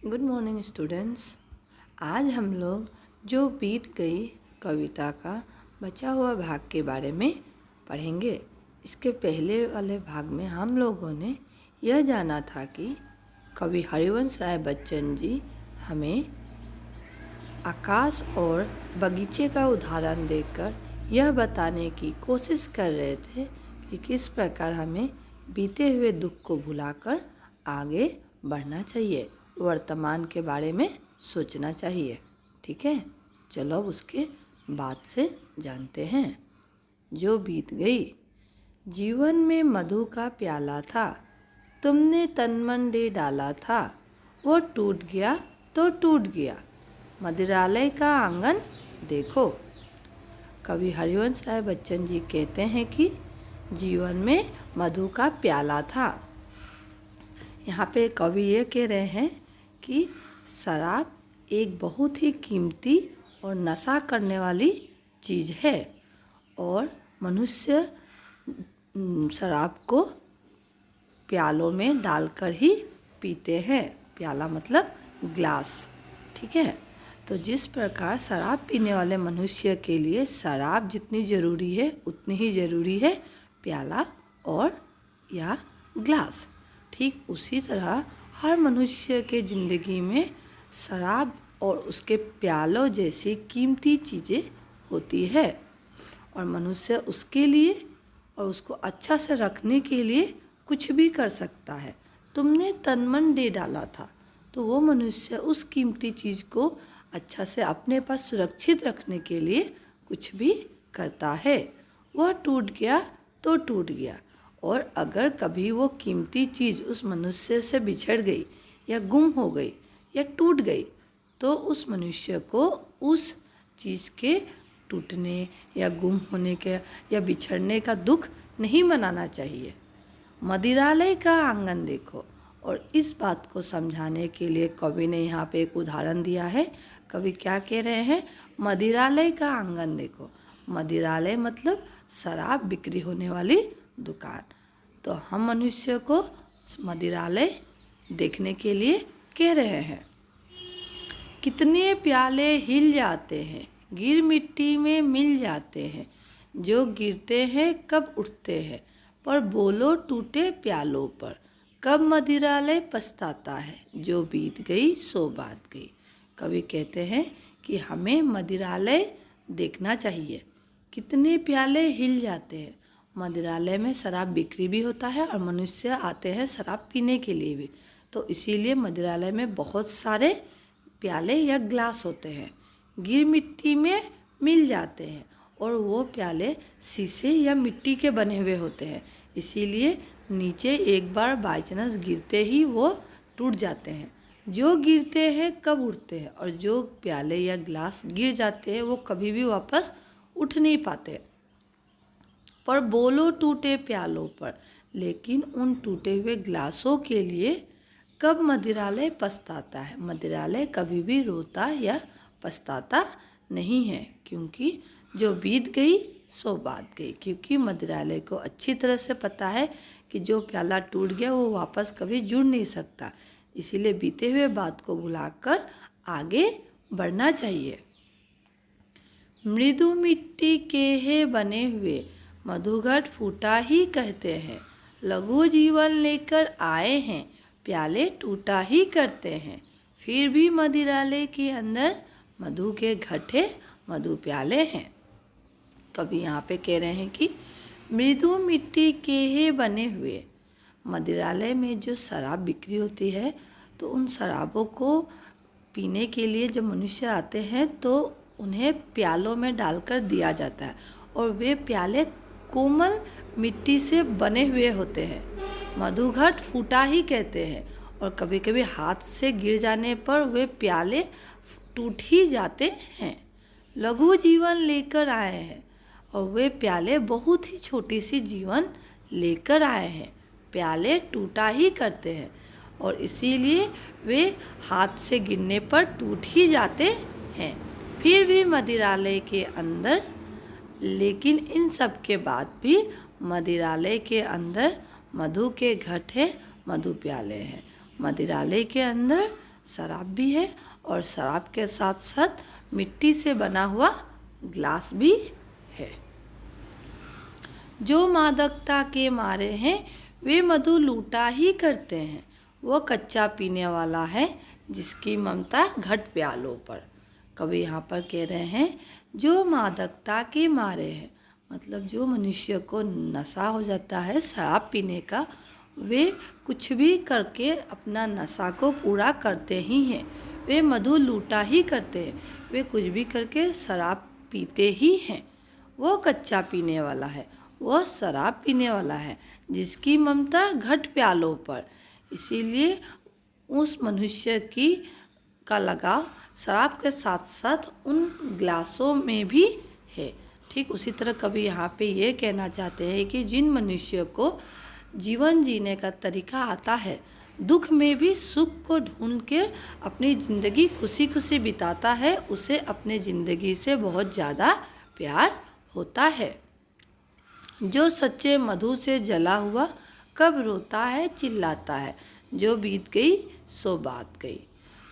Good morning students. आज हम लोग जो बीत गई कविता का बचा हुआ भाग के बारे में पढ़ेंगे। इसके पहले वाले भाग में हम लोगों ने यह जाना था कि कवि हरिवंश राय बच्चन जी हमें आकाश और बगीचे का उदाहरण देकर यह बताने की कोशिश कर रहे थे कि किस प्रकार हमें बीते हुए दुख को भुलाकर आगे बढ़ना चाहिए, वर्तमान के बारे में सोचना चाहिए। ठीक है, चलो अब उसके बाद से जानते हैं। जो बीत गई। जीवन में मधु का प्याला था, तुमने तन मन दे डाला था, वो टूट गया तो टूट गया, मदिरालय का आंगन देखो। कवि हरिवंश राय बच्चन जी कहते हैं कि जीवन में मधु का प्याला था। यहाँ पे कवि ये कह रहे हैं कि शराब एक बहुत ही कीमती और नशा करने वाली चीज़ है और मनुष्य शराब को प्यालों में डालकर ही पीते हैं। प्याला मतलब ग्लास। ठीक है, तो जिस प्रकार शराब पीने वाले मनुष्य के लिए शराब जितनी ज़रूरी है उतनी ही ज़रूरी है प्याला और या ग्लास। ठीक उसी तरह हर मनुष्य के ज़िंदगी में शराब और उसके प्यालों जैसी कीमती चीज़ें होती है और मनुष्य उसके लिए और उसको अच्छा से रखने के लिए कुछ भी कर सकता है। तुमने तन मन दे डाला था, तो वो मनुष्य उस कीमती चीज़ को अच्छा से अपने पास सुरक्षित रखने के लिए कुछ भी करता है। वह टूट गया तो टूट गया, और अगर कभी वो कीमती चीज़ उस मनुष्य से बिछड़ गई या गुम हो गई या टूट गई, तो उस मनुष्य को उस चीज़ के टूटने या गुम होने के या बिछड़ने का दुख नहीं मनाना चाहिए। मदिरालय का आंगन देखो, और इस बात को समझाने के लिए कवि ने यहाँ पे एक उदाहरण दिया है। कवि क्या कह रहे हैं? मदिरालय का आंगन देखो। मदिरालय मतलब शराब बिक्री होने वाली दुकान। तो हम मनुष्य को मदिरालय देखने के लिए कह रहे हैं। कितने प्याले हिल जाते हैं, गिर मिट्टी में मिल जाते हैं, जो गिरते हैं कब उठते हैं, पर बोलो टूटे प्यालों पर, कब मदिरालय पछताता है, जो बीत गई सो बात गई। कवि कहते हैं कि हमें मदिरालय देखना चाहिए। कितने प्याले हिल जाते हैं। मदिरालय में शराब बिक्री भी होता है और मनुष्य आते हैं शराब पीने के लिए भी, तो इसीलिए मदिरालय में बहुत सारे प्याले या ग्लास होते हैं। गिर मिट्टी में मिल जाते हैं, और वो प्याले शीशे या मिट्टी के बने हुए होते हैं, इसीलिए नीचे एक बार बाई चांस गिरते ही वो टूट जाते हैं। जो गिरते हैं कब उठते हैं, और जो प्याले या ग्लास गिर जाते हैं वो कभी भी वापस उठ नहीं पाते। पर बोलो टूटे प्यालों पर, लेकिन उन टूटे हुए ग्लासों के लिए कब मदिरालय पछताता है। मदिरालय कभी भी रोता या पछताता नहीं है, क्योंकि जो बीत गई सो बात गई। क्योंकि मदिरालय को अच्छी तरह से पता है कि जो प्याला टूट गया वो वापस कभी जुड़ नहीं सकता, इसीलिए बीते हुए बात को भुलाकर आगे बढ़ना चाहिए। मृदु मिट्टी के है बने हुए, मधुघट फूटा ही कहते हैं, लघु जीवन लेकर आए हैं, प्याले टूटा ही करते हैं, फिर भी मदिरालय के अंदर मधु के घटे मधु प्याले हैं। तो अभी यहाँ पे कह रहे हैं कि मृदु मिट्टी के ही बने हुए, मदिरालय में जो शराब बिक्री होती है तो उन शराबों को पीने के लिए जब मनुष्य आते हैं तो उन्हें प्यालों में डालकर दिया जाता है, और वे प्याले कोमल मिट्टी से बने हुए होते हैं। मधुघट फूटा ही कहते हैं, और कभी कभी हाथ से गिर जाने पर वे प्याले टूट ही जाते हैं। लघु जीवन लेकर आए हैं, और वे प्याले बहुत ही छोटी सी जीवन लेकर आए हैं, प्याले टूटा ही करते हैं, और इसीलिए वे हाथ से गिरने पर टूट ही जाते हैं, फिर भी मदिरालय के अंदर। लेकिन इन सब के बाद भी मदिरालय के अंदर मधु के घट है, मधु प्याले हैं। मदिरालय के अंदर शराब भी है और शराब के साथ साथ मिट्टी से बना हुआ ग्लास भी है। जो मादकता के मारे हैं वे मधु लूटा ही करते हैं। वो कच्चा पीने वाला है जिसकी ममता घट प्यालों पर। कवि यहाँ पर कह रहे हैं जो मादकता के मारे हैं, मतलब जो मनुष्य को नशा हो जाता है शराब पीने का, वे कुछ भी करके अपना नशा को पूरा करते ही हैं। वे मधु लूटा ही करते हैं, वे कुछ भी करके शराब पीते ही हैं। वो कच्चा पीने वाला है, वो शराब पीने वाला है जिसकी ममता घट प्यालों पर। इसीलिए उस मनुष्य का लगाव शराब के साथ साथ उन ग्लासों में भी है। ठीक उसी तरह कभी यहाँ पे ये कहना चाहते हैं कि जिन मनुष्य को जीवन जीने का तरीका आता है, दुख में भी सुख को ढूंढ के अपनी ज़िंदगी खुशी खुशी बिताता है, उसे अपने ज़िंदगी से बहुत ज़्यादा प्यार होता है। जो सच्चे मधु से जला हुआ कब रोता है चिल्लाता है, जो बीत गई सो बात गई।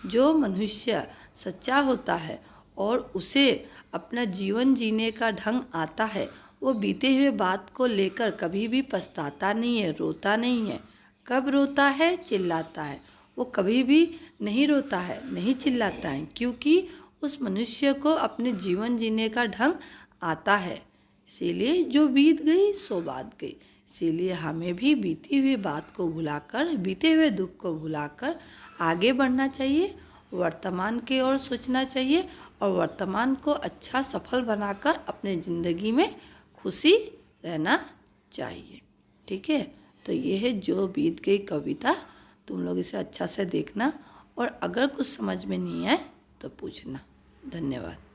जो मनुष्य सच्चा होता है और उसे अपना जीवन जीने का ढंग आता है, वो बीते हुए बात को लेकर कभी भी पछताता नहीं है, रोता नहीं है। कब रोता है चिल्लाता है, वो कभी भी नहीं रोता है, नहीं चिल्लाता है, क्योंकि उस मनुष्य को अपने जीवन जीने का ढंग आता है। इसीलिए जो बीत गई सो बात गई। इसीलिए हमें भी बीती हुई बात को भुलाकर, बीते हुए दुख को भुलाकर आगे बढ़ना चाहिए, वर्तमान की ओर सोचना चाहिए और वर्तमान को अच्छा सफल बनाकर अपने ज़िंदगी में खुशी रहना चाहिए। ठीक है, तो ये है जो बीत गई कविता। तुम लोग इसे अच्छा से देखना और अगर कुछ समझ में नहीं आए तो पूछना। धन्यवाद।